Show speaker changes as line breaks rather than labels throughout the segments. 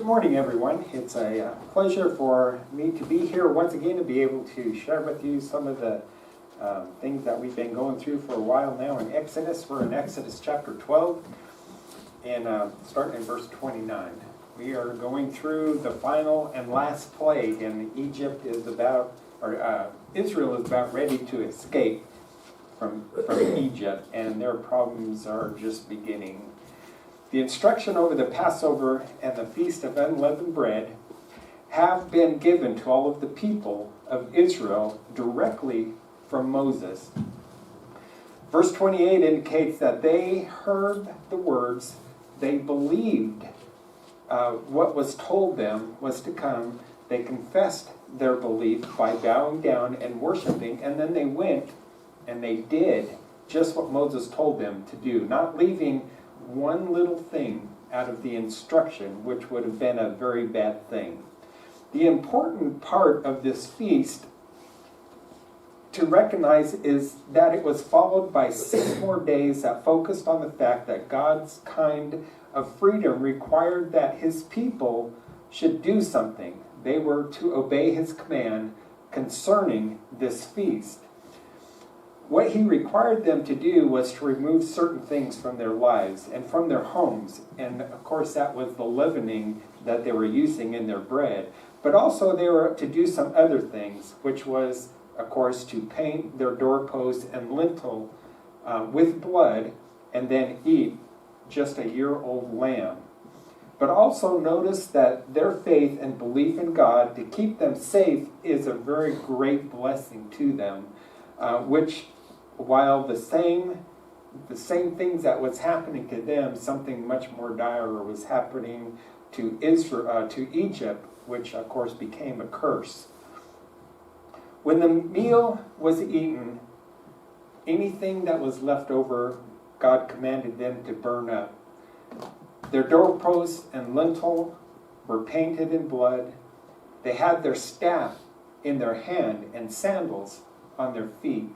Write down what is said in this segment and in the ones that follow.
morning, everyone. It's a pleasure for me to be here once again to be able to share with you some of the things that we've been going through for a while now in Exodus. We're in Exodus chapter 12 and starting in verse 29. We are going through the final and last plague, and Israel is about ready to escape from Egypt, and their problems are just beginning. The instruction over the Passover and the Feast of Unleavened Bread have been given to all of the people of Israel directly from Moses. Verse 28 indicates that they heard the words, they believed what was told them was to come, they confessed their belief by bowing down and worshiping, and then they went and they did just what Moses told them to do, not leaving one little thing out of the instruction, which would have been a very bad thing. The important part of this feast to recognize is that it was followed by 6 more days that focused on the fact that God's kind of freedom required that his people should do something. They were to obey his command concerning this feast. What he required them to do was to remove certain things from their lives and from their homes. And of course that was the leavening that they were using in their bread. But also they were to do some other things, which was, of course, to paint their doorposts and lintel with blood and then eat just a year-old lamb. But also notice that their faith and belief in God to keep them safe is a very great blessing to them, which while the same things that was happening to them, something much more dire was happening to Egypt, which of course became a curse. When the meal was eaten, anything that was left over, God commanded them to burn up. Their doorposts and lintel were painted in blood. They had their staff in their hand and sandals on their feet.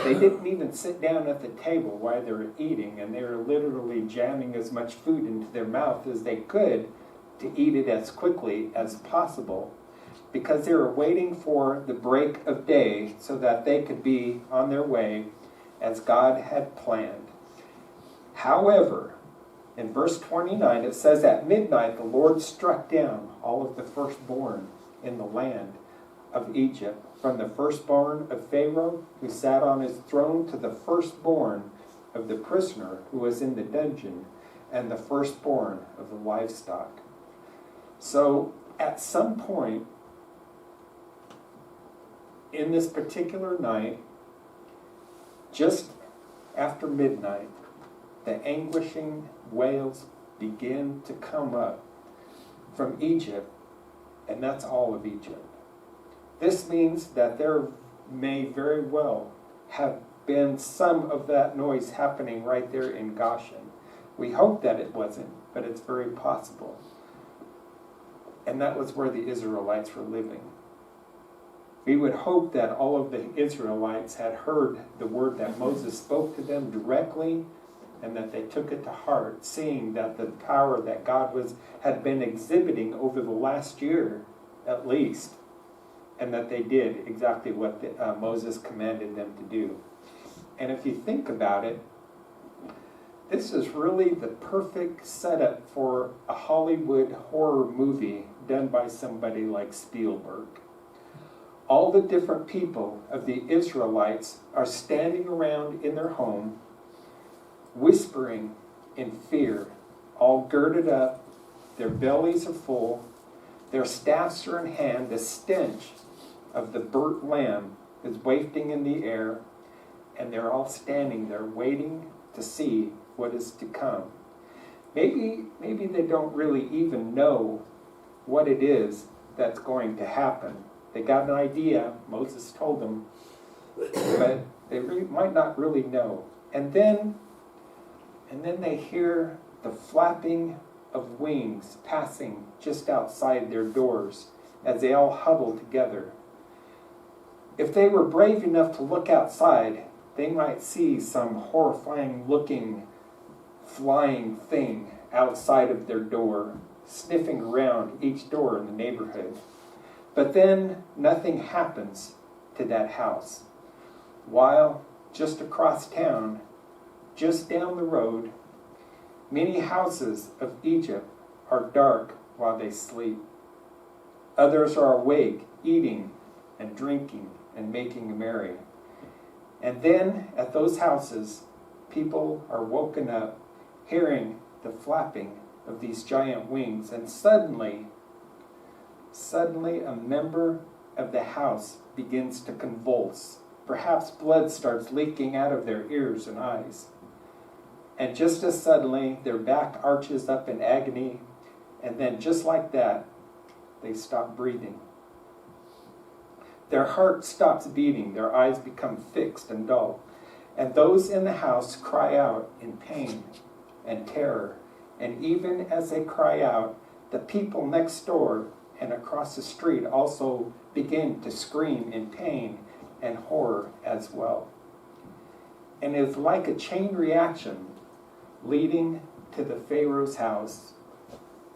They didn't even sit down at the table while they were eating, and they were literally jamming as much food into their mouth as they could to eat it as quickly as possible, because they were waiting for the break of day so that they could be on their way as God had planned. However, in verse 29 it says, at midnight the Lord struck down all of the firstborn in the land of Egypt, from the firstborn of Pharaoh who sat on his throne to the firstborn of the prisoner who was in the dungeon, and the firstborn of the livestock. So at some point in this particular night, just after midnight, the anguishing wails begin to come up from Egypt, and that's all of Egypt. This means that there may very well have been some of that noise happening right there in Goshen. We hope that it wasn't, but it's very possible. And that was where the Israelites were living. We would hope that all of the Israelites had heard the word that Moses spoke to them directly, and that they took it to heart, seeing that the power that God had been exhibiting over the last year, at least, and that they did exactly what Moses commanded them to do. And if you think about it, this is really the perfect setup for a Hollywood horror movie done by somebody like Spielberg. All the different people of the Israelites are standing around in their home, whispering in fear, all girded up, their bellies are full, their staffs are in hand, the stench of the burnt lamb is wafting in the air, and they're all standing there waiting to see what is to come. Maybe they don't really even know what it is that's going to happen. They got an idea, Moses told them, but they might not really know. And then they hear the flapping of wings passing just outside their doors as they all huddle together. If they were brave enough to look outside, they might see some horrifying looking flying thing outside of their door. sniffing around each door in the neighborhood. But then nothing happens to that house. While just across town, just down the road, many houses of Egypt are dark while they sleep. Others are awake, eating and drinking and making merry. And then at those houses, people are woken up, hearing the flapping of these giant wings, and suddenly a member of the house begins to convulse. Perhaps blood starts leaking out of their ears and eyes. And just as suddenly, their back arches up in agony, and then just like that, they stop breathing. Their heart stops beating, their eyes become fixed and dull, and those in the house cry out in pain and terror. And even as they cry out, the people next door and across the street also begin to scream in pain and horror as well. And it's like a chain reaction leading to the Pharaoh's house,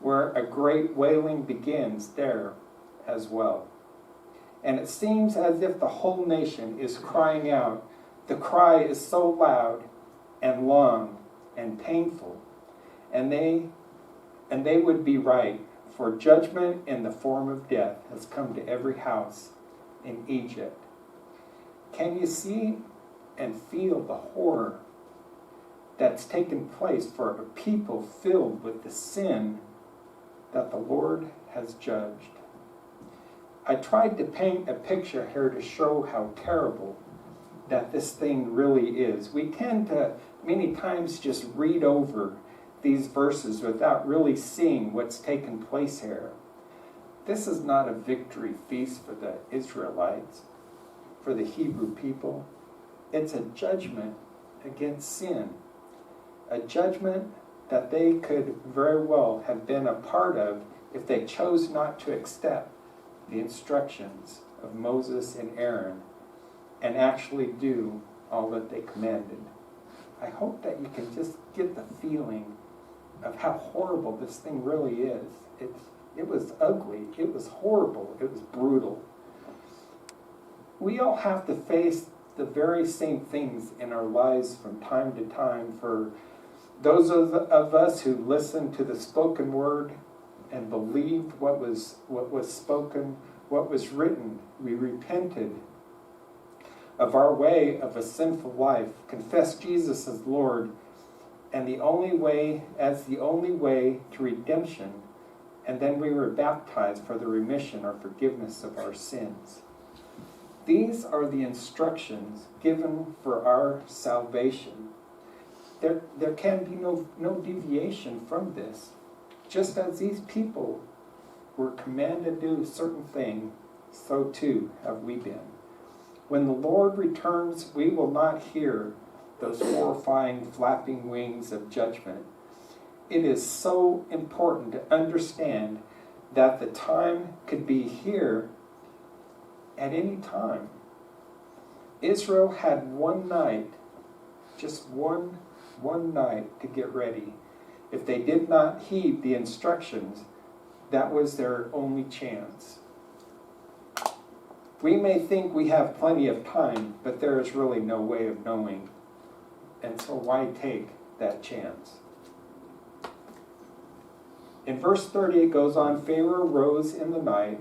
where a great wailing begins there as well. And it seems as if the whole nation is crying out. The cry is so loud and long and painful. And they would be right, for judgment in the form of death has come to every house in Egypt. Can you see and feel the horror that's taken place for a people filled with the sin that the Lord has judged? I tried to paint a picture here to show how terrible that this thing really is. We tend to many times just read over these verses without really seeing what's taken place here. This is not a victory feast for the Israelites, for the Hebrew people. It's a judgment against sin, a judgment that they could very well have been a part of if they chose not to accept the instructions of Moses and Aaron and actually do all that they commanded. I hope that you can just get the feeling of how horrible this thing really is. It was ugly, it was horrible, it was brutal. We all have to face the very same things in our lives from time to time. For those of us who listened to the spoken word and believed what was spoken, what was written, we repented of our way of a sinful life, confessed Jesus as Lord, and the only way to redemption, and then we were baptized for the remission or forgiveness of our sins. These are the instructions given for our salvation. There can be no deviation from this. Just as these people were commanded to do a certain thing, so too have we been. When the Lord returns, we will not hear those horrifying flapping wings of judgment. It is so important to understand that the time could be here at any time. Israel had one night, just one night to get ready. If they did not heed the instructions, that was their only chance. We may think we have plenty of time, but there is really no way of knowing. And so why take that chance? In verse 30 it goes on, Pharaoh rose in the night,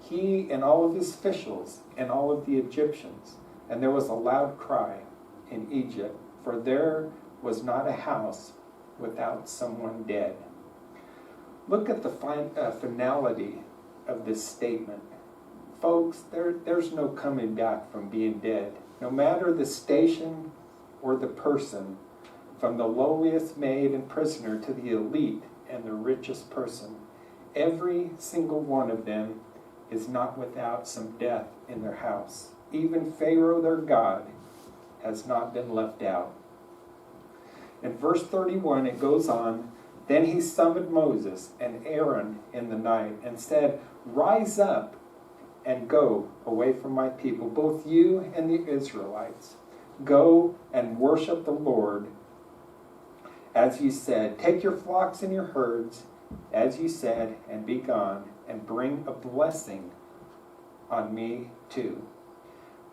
he and all of his officials and all of the Egyptians, and there was a loud cry in Egypt, for there was not a house without someone dead. Look at the finality of this statement. Folks, there's no coming back from being dead. No matter the station or the person, from the lowliest maid and prisoner to the elite and the richest person, every single one of them is not without some death in their house. Even Pharaoh, their God, has not been left out. In verse 31, it goes on, Then he summoned Moses and Aaron in the night and said, Rise up and go away from my people, both you and the Israelites. Go and worship the Lord. As you said, take your flocks and your herds as you said, and be gone, and bring a blessing on me too.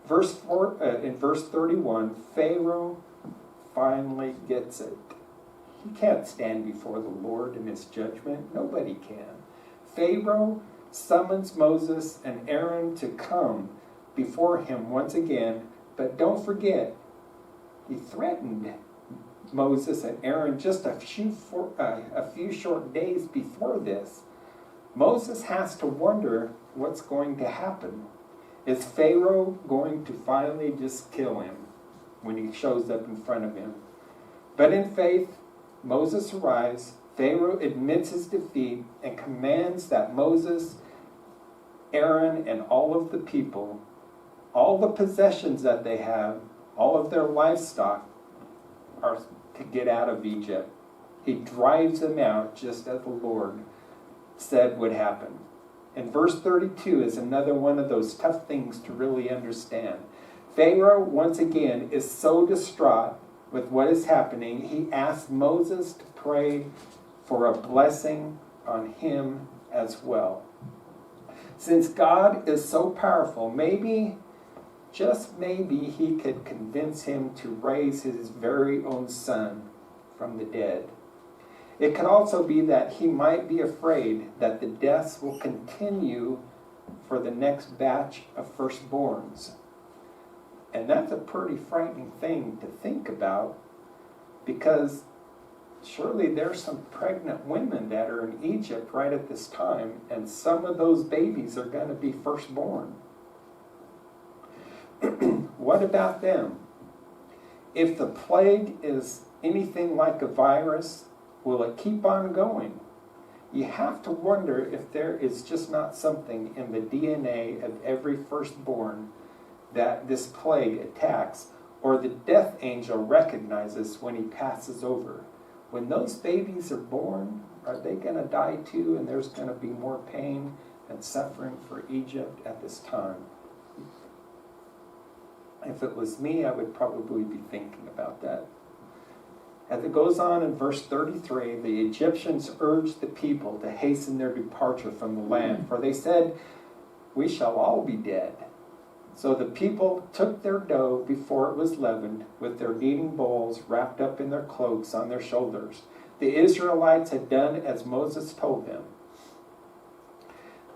In verse 31, Pharaoh finally gets it. He can't stand before the Lord in his judgment. Nobody can. Pharaoh summons Moses and Aaron to come before him once again, but don't forget, he threatened Moses and Aaron just a few short days before this. Moses has to wonder what's going to happen. Is Pharaoh going to finally just kill him when he shows up in front of him? But in faith, Moses arrives. Pharaoh admits his defeat and commands that Moses, Aaron, and all of the people, all the possessions that they have, all of their livestock, are to get out of Egypt. He drives them out just as the Lord said would happen. And verse 32 is another one of those tough things to really understand. Pharaoh, once again, is so distraught with what is happening, he asks Moses to pray for a blessing on him as well. Since God is so powerful, maybe, just maybe, he could convince him to raise his very own son from the dead. It could also be that he might be afraid that the deaths will continue for the next batch of firstborns. And that's a pretty frightening thing to think about, because surely there's some pregnant women that are in Egypt right at this time, and some of those babies are going to be firstborn. What about them? If the plague is anything like a virus, will it keep on going? You have to wonder if there is just not something in the DNA of every firstborn that this plague attacks, or the death angel recognizes when he passes over. When those babies are born, are they going to die too, and there's going to be more pain and suffering for Egypt at this time? If it was me, I would probably be thinking about that. As it goes on in verse 33, the Egyptians urged the people to hasten their departure from the land, for they said, "We shall all be dead." So the people took their dough before it was leavened, with their kneading bowls wrapped up in their cloaks on their shoulders. The Israelites had done as Moses told them.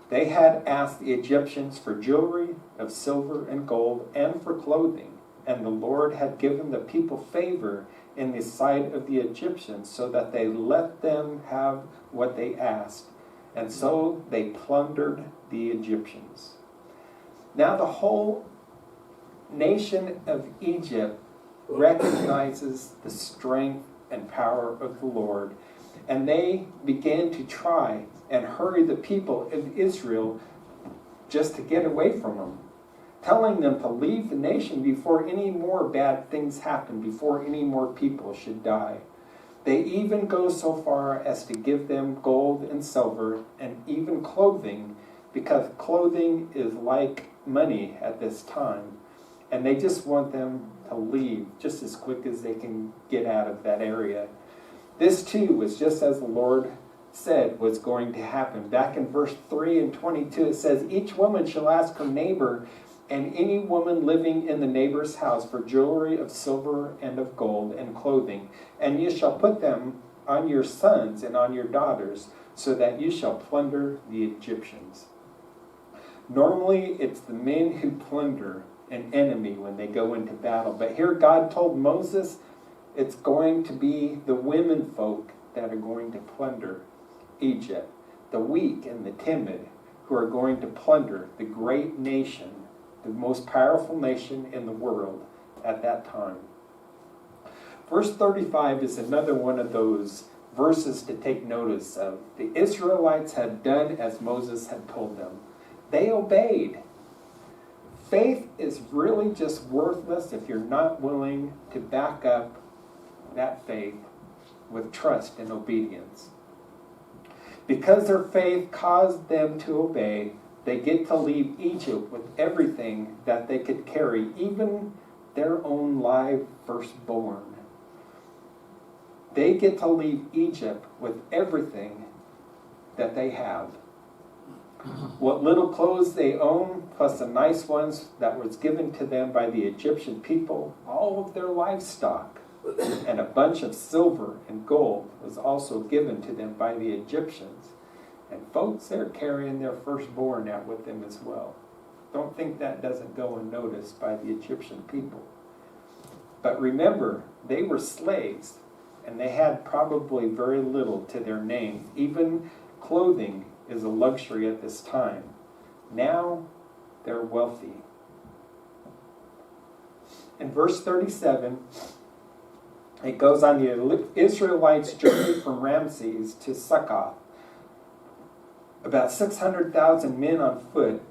They had asked the Egyptians for jewelry of silver and gold and for clothing, and the Lord had given the people favor in the sight of the Egyptians, so that they let them have what they asked, and so they plundered the Egyptians. Now the whole nation of Egypt recognizes the strength and power of the Lord, and they began to try and hurry the people of Israel just to get away from them, telling them to leave the nation before any more bad things happen, before any more people should die. They even go so far as to give them gold and silver and even clothing, because clothing is like money at this time, and they just want them to leave just as quick as they can get out of that area. This too was just as the Lord said was going to happen. Back in verse 3 and 22 it says, "Each woman shall ask her neighbor and any woman living in the neighbor's house for jewelry of silver and of gold and clothing, and you shall put them on your sons and on your daughters, so that you shall plunder the Egyptians." Normally, it's the men who plunder an enemy when they go into battle. But here God told Moses it's going to be the women folk that are going to plunder Egypt, the weak and the timid, who are going to plunder the great nation, the most powerful nation in the world at that time. Verse 35 is another one of those verses to take notice of. The Israelites had done as Moses had told them. They obeyed. Faith is really just worthless if you're not willing to back up that faith with trust and obedience. Because their faith caused them to obey, they get to leave Egypt with everything that they could carry, even their own live firstborn. They get to leave Egypt with everything that they have. What little clothes they own, plus the nice ones that was given to them by the Egyptian people, all of their livestock, and a bunch of silver and gold was also given to them by the Egyptians. And folks, they're carrying their firstborn out with them as well. Don't think that doesn't go unnoticed by the Egyptian people. But remember, they were slaves, and they had probably very little to their names. Even clothing is a luxury at this time. Now, they're wealthy. In verse 37, it goes on, the Israelites journeyed from Ramses to Succoth. About 600,000 men on foot,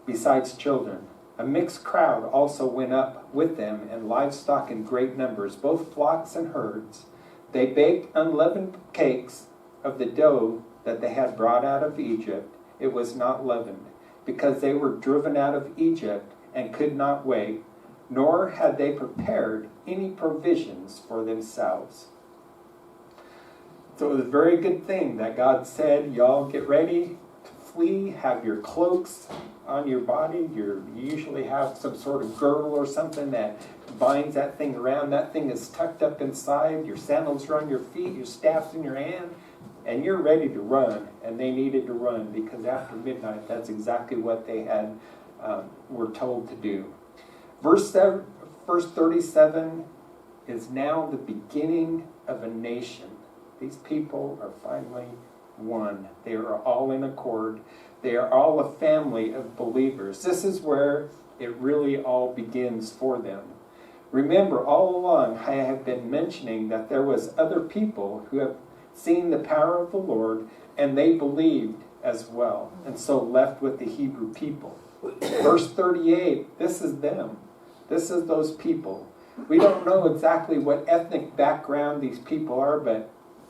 besides children. A mixed crowd also went up with them, and livestock in great numbers, both flocks and herds. They baked unleavened cakes of the dough that they had brought out of Egypt. It was not leavened, because they were driven out of Egypt and could not wait, nor had they prepared any provisions for themselves. So it was a very good thing that God said, y'all get ready to flee, have your cloaks on your body. You usually have some sort of girdle or something that binds that thing around. That thing is tucked up inside. Your sandals are on your feet, your staff's in your hand, and you're ready to run. And they needed to run because after midnight, that's exactly what they had were told to do. Verse 37 is now the beginning of a nation. These people are finally one. They are all in accord. They are all a family of believers. This is where it really all begins for them. Remember, all along I have been mentioning that there was other people who have seen the power of the Lord, and they believed as well, and so left with the Hebrew people. Verse 38, this is them. This is those people. We don't know exactly what ethnic background these people are, but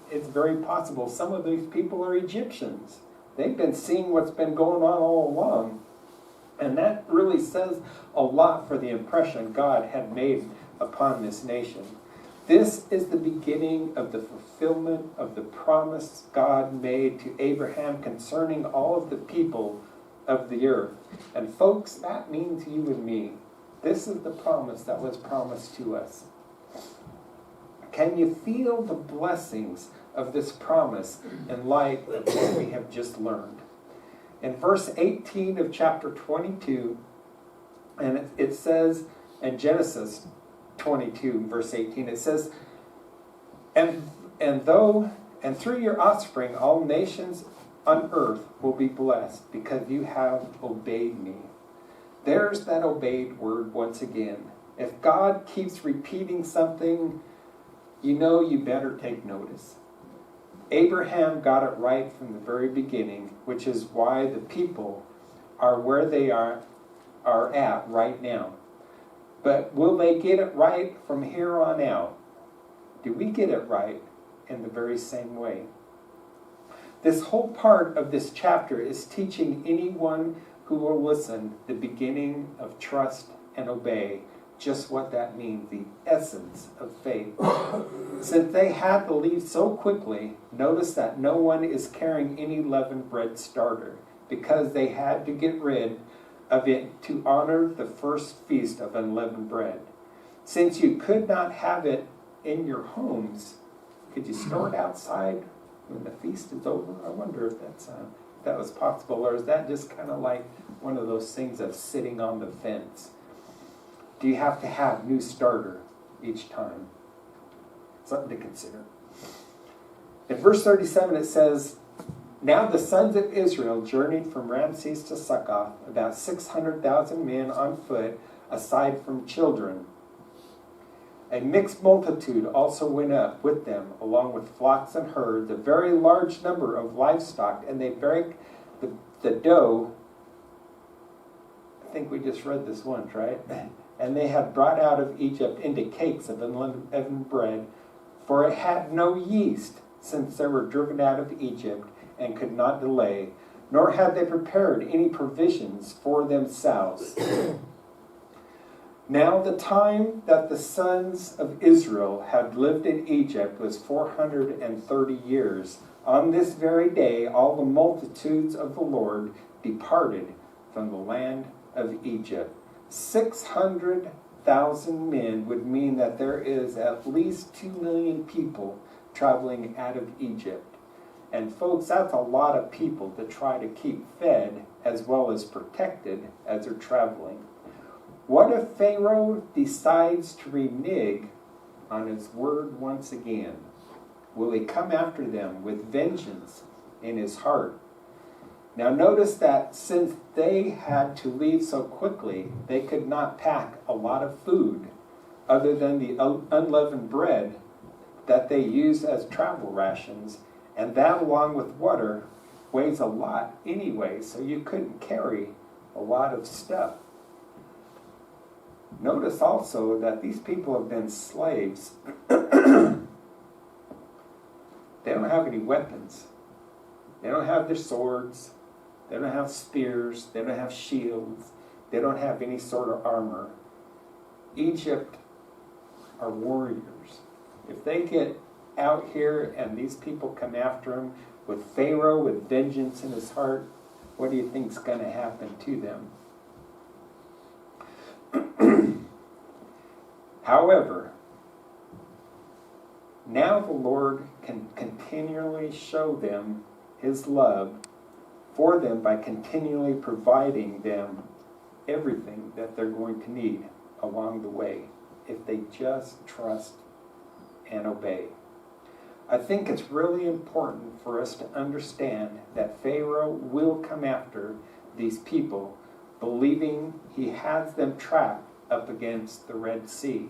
it's very possible some of these people are Egyptians. They've been seeing what's been going on all along. And that really says a lot for the impression God had made upon this nation. This is the beginning of the fulfillment of the promise God made to Abraham concerning all of the people of the earth. And folks, that means you and me. This is the promise that was promised to us. Can you feel the blessings of this promise in light of what we have just learned? In verse 18 of chapter 22, and it says, in Genesis 22, verse 18, it says, and through your offspring all nations on earth will be blessed because you have obeyed me. There's that obeyed word once again. If God keeps repeating something, you know you better take notice. Abraham got it right from the very beginning, which is why the people are where they are at right now. But will they get it right from here on out? Do we get it right in the very same way? This whole part of this chapter is teaching anyone who will listen the beginning of trust and obey, just what that means, the essence of faith. Since they had to leave so quickly, notice that no one is carrying any leavened bread starter because they had to get rid of it to honor the first feast of unleavened bread. Since you could not have it in your homes, could you store it outside when the feast is over? I wonder if that was possible, or is that just kind of like one of those things of sitting on the fence? Do you have to have new starter each time? Something to consider. In verse 37 it says, now the sons of Israel journeyed from Ramses to Succoth, about 600,000 men on foot, aside from children. A mixed multitude also went up with them, along with flocks and herds, a very large number of livestock, and they baked the dough. I think we just read this once, right? And they had brought out of Egypt into cakes of unleavened bread, for it had no yeast, since they were driven out of Egypt and could not delay, nor had they prepared any provisions for themselves. Now the time that the sons of Israel had lived in Egypt was 430 years. On this very day all the multitudes of the Lord departed from the land of Egypt. 600,000 men would mean that there is at least 2 million people traveling out of Egypt. And folks, that's a lot of people to try to keep fed as well as protected as they're traveling. What if Pharaoh decides to renege on his word once again? Will he come after them with vengeance in his heart? Now notice that since they had to leave so quickly, they could not pack a lot of food other than the unleavened bread that they used as travel rations, and that along with water weighs a lot anyway, so you couldn't carry a lot of stuff. Notice also that these people have been slaves. They don't have any weapons. They don't have their swords. They don't have spears. They don't have shields. They don't have any sort of armor. Egypt are warriors. If they get out here and these people come after them with Pharaoh with vengeance in his heart, what do you think is going to happen to them? However, now the Lord can continually show them his love for them by continually providing them everything that they're going to need along the way if they just trust and obey. I think it's really important for us to understand that Pharaoh will come after these people, believing he has them trapped up against the Red Sea.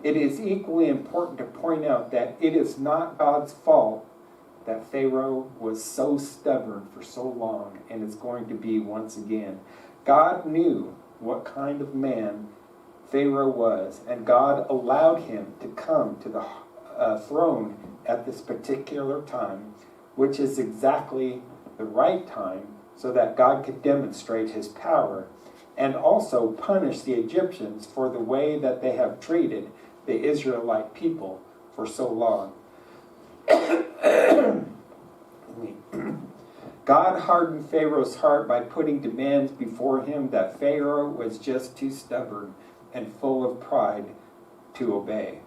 It is equally important to point out that it is not God's fault that Pharaoh was so stubborn for so long and is going to be once again. God knew what kind of man Pharaoh was, and God allowed him to come to the throne at this particular time, which is exactly the right time, so that God could demonstrate his power and also punish the Egyptians for the way that they have treated the Israelite people for so long. God hardened Pharaoh's heart by putting demands before him that Pharaoh was just too stubborn and full of pride to obey.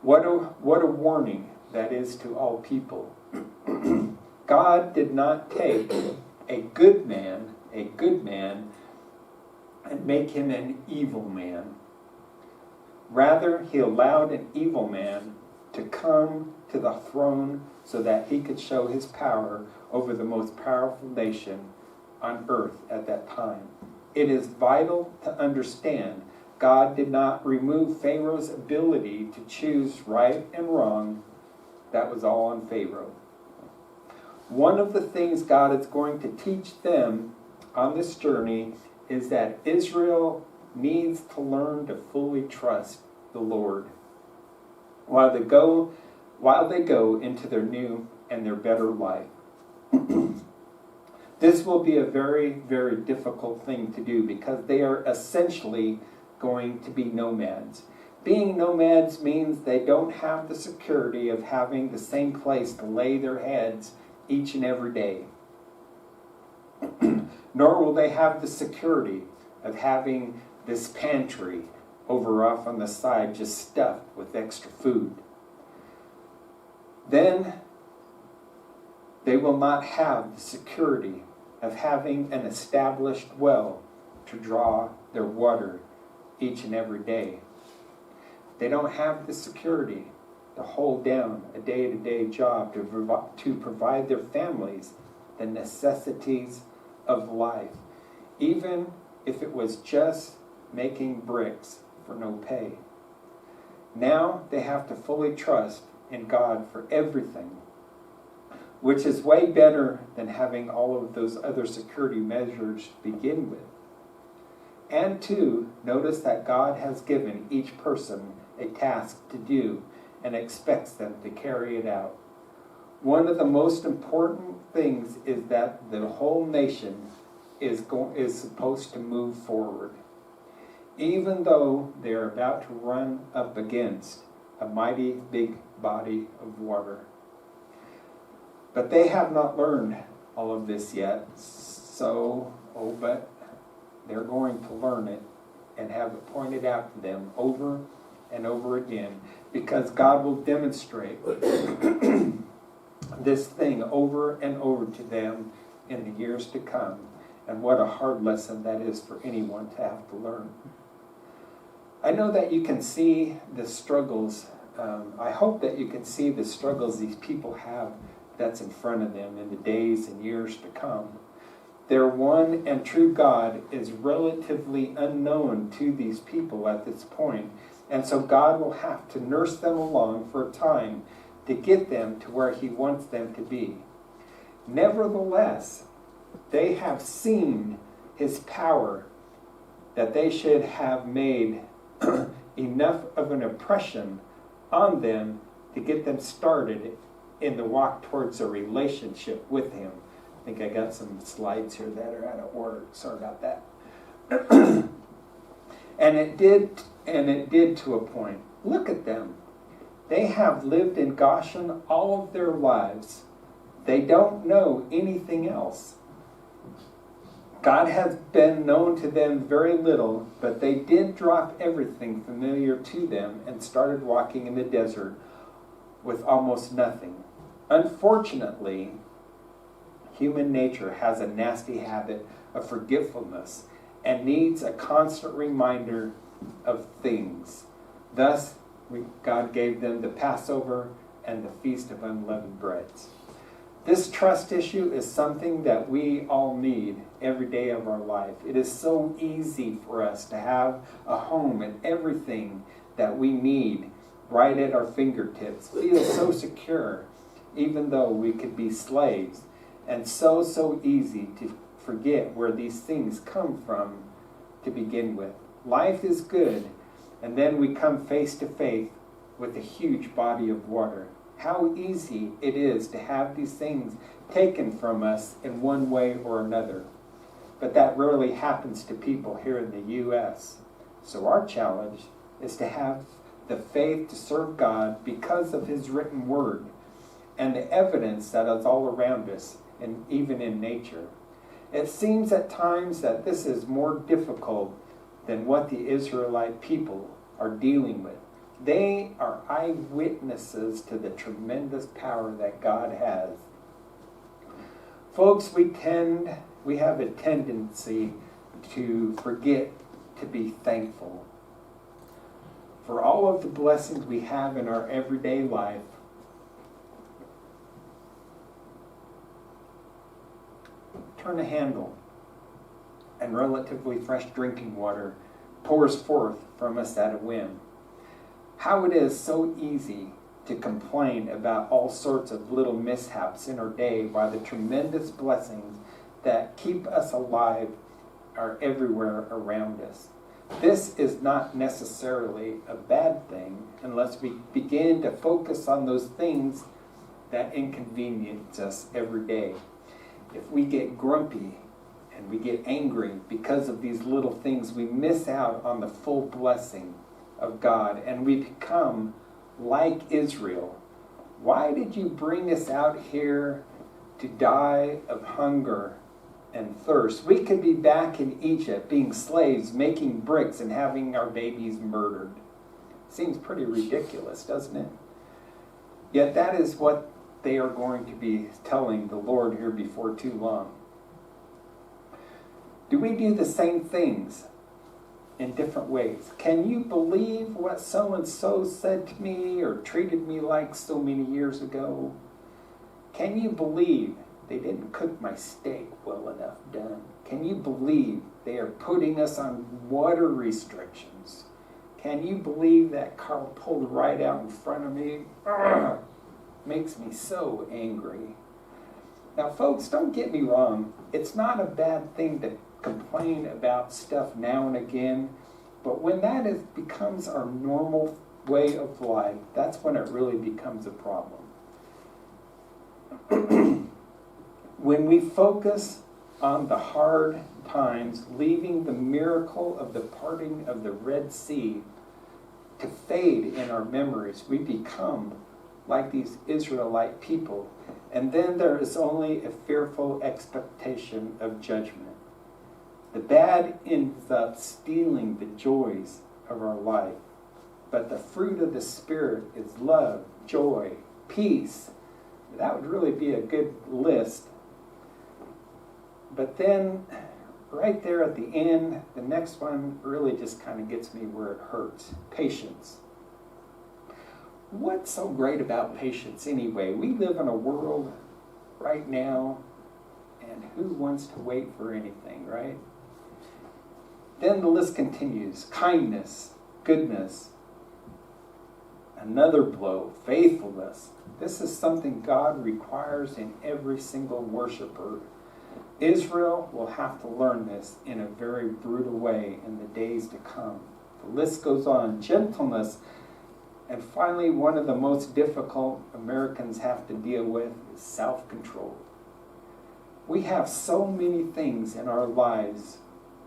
What a warning that is to all people. God did not take a good man, and make him an evil man. Rather, he allowed an evil man to come to the throne so that he could show his power over the most powerful nation on earth at that time. It is vital to understand God did not remove Pharaoh's ability to choose right and wrong. That was all on Pharaoh. One of the things God is going to teach them on this journey is that Israel needs to learn to fully trust the Lord while they go into their new and their better life. This will be a very, very difficult thing to do because they are essentially going to be nomads. Being nomads means they don't have the security of having the same place to lay their heads each and every day. Nor will they have the security of having this pantry over off on the side just stuffed with extra food. Then they will not have the security of having an established well to draw their water each and every day. They don't have the security to hold down a day-to-day job to provide their families the necessities of life, even if it was just making bricks for no pay. Now they have to fully trust in God for everything, which is way better than having all of those other security measures to begin with. And two, notice that God has given each person a task to do and expects them to carry it out. One of the most important things is that the whole nation is supposed to move forward. even though they're about to run up against a mighty big body of water. But they have not learned all of this yet, but they're going to learn it and have it pointed out to them over and over again, because God will demonstrate this thing over and over to them in the years to come. And what a hard lesson that is for anyone to have to learn. I know that you can see the struggles. I hope that you can see the struggles these people have that's in front of them in the days and years to come. Their one and true God is relatively unknown to these people at this point, and so God will have to nurse them along for a time to get them to where He wants them to be. Nevertheless, they have seen His power, that they should have made enough of an impression on them to get them started in the walk towards a relationship with Him. I think I got some slides here that are out of order. Sorry about that. And it did to a point. Look at them. They have lived in Goshen all of their lives. They don't know anything else. God has been known to them very little, but they did drop everything familiar to them and started walking in the desert with almost nothing. Unfortunately, human nature has a nasty habit of forgetfulness and needs a constant reminder of things. Thus, God gave them the Passover and the Feast of Unleavened Breads. This trust issue is something that we all need every day of our life. It is so easy for us to have a home and everything that we need right at our fingertips. Feel so secure, even though we could be slaves. And so easy to forget where these things come from to begin with. Life is good, and then we come face to face with a huge body of water. How easy it is to have these things taken from us in one way or another. But that rarely happens to people here in the U.S. So our challenge is to have the faith to serve God because of His written word and the evidence that is all around us, and even in nature. It seems at times that this is more difficult than what the Israelite people are dealing with. They are eyewitnesses to the tremendous power that God has. Folks, we have a tendency to forget to be thankful for all of the blessings we have in our everyday life. Turn a handle, and relatively fresh drinking water pours forth from us at a whim. How it is so easy to complain about all sorts of little mishaps in our day, while the tremendous blessings that keep us alive are everywhere around us. This is not necessarily a bad thing unless we begin to focus on those things that inconvenience us every day. If we get grumpy and we get angry because of these little things, we miss out on the full blessing of God, and we become like Israel. Why did you bring us out here to die of hunger and thirst? We could be back in Egypt being slaves, making bricks, and having our babies murdered. Seems pretty ridiculous, doesn't it? Yet that is what they are going to be telling the Lord here before too long. Do we do the same things in different ways? Can you believe what so-and-so said to me or treated me like so many years ago? Can you believe they didn't cook my steak well enough done? Can you believe they are putting us on water restrictions? Can you believe that car pulled right out in front of me? Ugh, makes me so angry. Now, folks, don't get me wrong. It's not a bad thing to complain about stuff now and again, but when that becomes our normal way of life, that's when it really becomes a problem. When we focus on the hard times, leaving the miracle of the parting of the Red Sea to fade in our memories. We become like these Israelite people. And then there is only a fearful expectation of judgment. The bad ends up stealing the joys of our life. But the fruit of the Spirit is love, joy, peace. That would really be a good list. But then, right there at the end, the next one really just kind of gets me where it hurts. Patience. What's so great about patience anyway? We live in a world right now, and who wants to wait for anything, right? Then the list continues. Kindness, goodness, another blow, faithfulness. This is something God requires in every single worshiper. Israel will have to learn this in a very brutal way in the days to come. The list goes on. Gentleness. And finally, one of the most difficult Americans have to deal with is self-control. We have so many things in our lives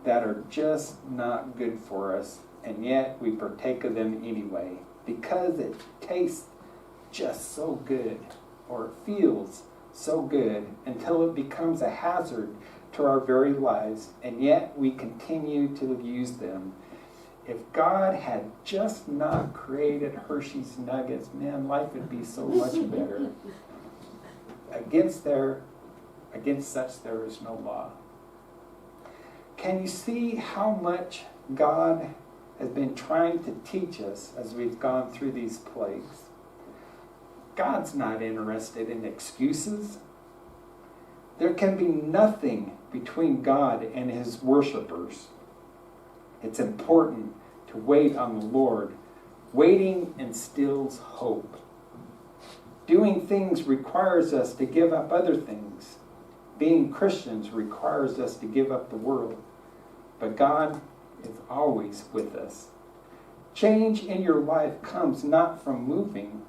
that are just not good for us, and yet we partake of them anyway because it tastes just so good, or it feels so good, until it becomes a hazard to our very lives, and yet we continue to use them. If God had just not created Hershey's Nuggets, man, life would be so much better. Against such there is no law. Can you see how much God has been trying to teach us as we've gone through these plagues? God's not interested in excuses. There can be nothing between God and his worshipers. It's important to wait on the Lord. Waiting instills hope. Doing things requires us to give up other things. Being Christians requires us to give up the world. But God is always with us. Change in your life comes not from moving,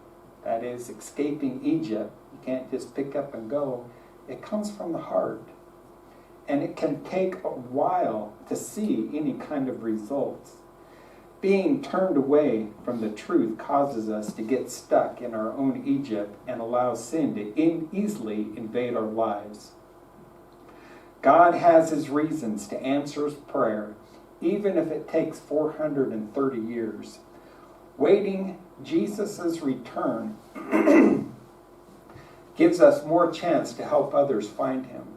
that is, escaping Egypt. You can't just pick up and go. It comes from the heart. And it can take a while to see any kind of results. Being turned away from the truth causes us to get stuck in our own Egypt and allows sin to easily invade our lives. God has his reasons to answer prayer, even if it takes 430 years. Waiting Jesus' return gives us more chance to help others find him.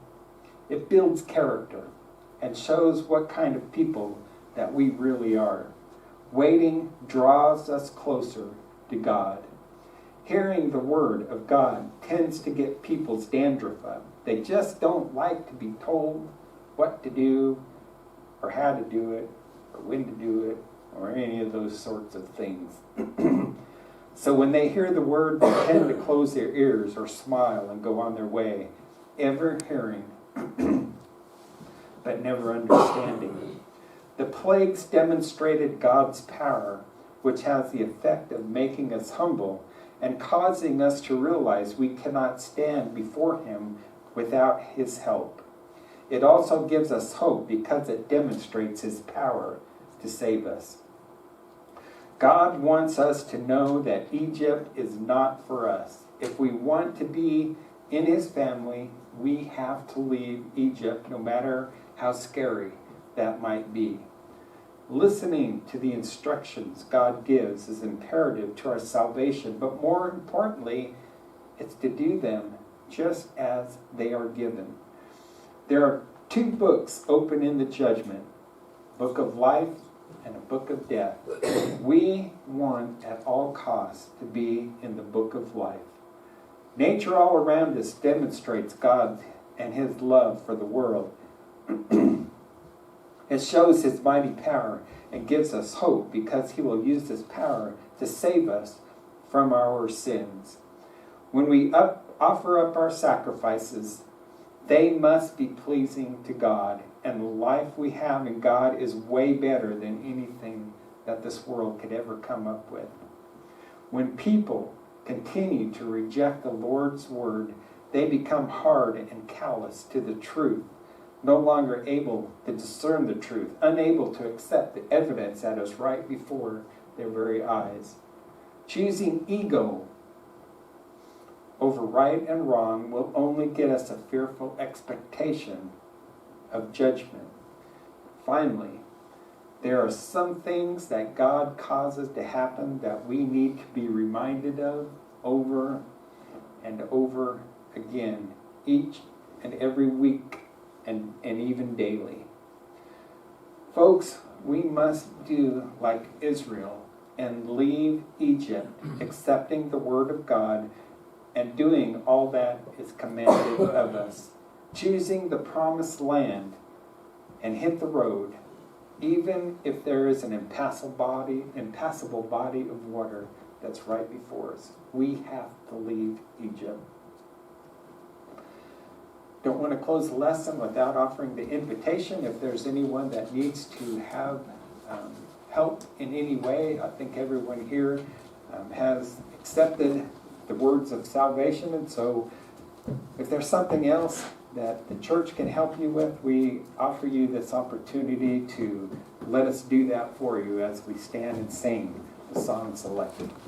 It builds character and shows what kind of people that we really are. Waiting draws us closer to God. Hearing the word of God tends to get people's dandruff up. They just don't like to be told what to do or how to do it or when to do it or any of those sorts of things. So when they hear the word, they tend to close their ears or smile and go on their way, ever hearing but never understanding. The plagues demonstrated God's power, which has the effect of making us humble and causing us to realize we cannot stand before him without his help. It also gives us hope because it demonstrates his power to save us. God wants us to know that Egypt is not for us. If we want to be in his family, we have to leave Egypt, no matter how scary that might be. Listening to the instructions God gives is imperative to our salvation, but more importantly, it's to do them just as they are given. There are two books open in the judgment, book of life and a book of death. We want at all costs to be in the book of life. Nature all around us demonstrates God and his love for the world. It shows his mighty power and gives us hope because he will use this power to save us from our sins. When we offer up our sacrifices, they must be pleasing to God, and the life we have in God is way better than anything that this world could ever come up with. When people continue to reject the Lord's word, they become hard and callous to the truth no longer able to discern the truth, unable to accept the evidence that is right before their very eyes. Choosing ego over right and wrong will only get us a fearful expectation of judgment. Finally, there are some things that God causes to happen that we need to be reminded of over and over again, each and every week and even daily. Folks, we must do like Israel and leave Egypt, accepting the word of God and doing all that is commanded of us, choosing the promised land and hit the road, even if there is an impassable body of water that's right before us. We have to leave Egypt. Don't want to close the lesson without offering the invitation. If there's anyone that needs to have help in any way, I think everyone here has accepted the words of salvation, and so if there's something else that the church can help you with, we offer you this opportunity to let us do that for you as we stand and sing the song selected.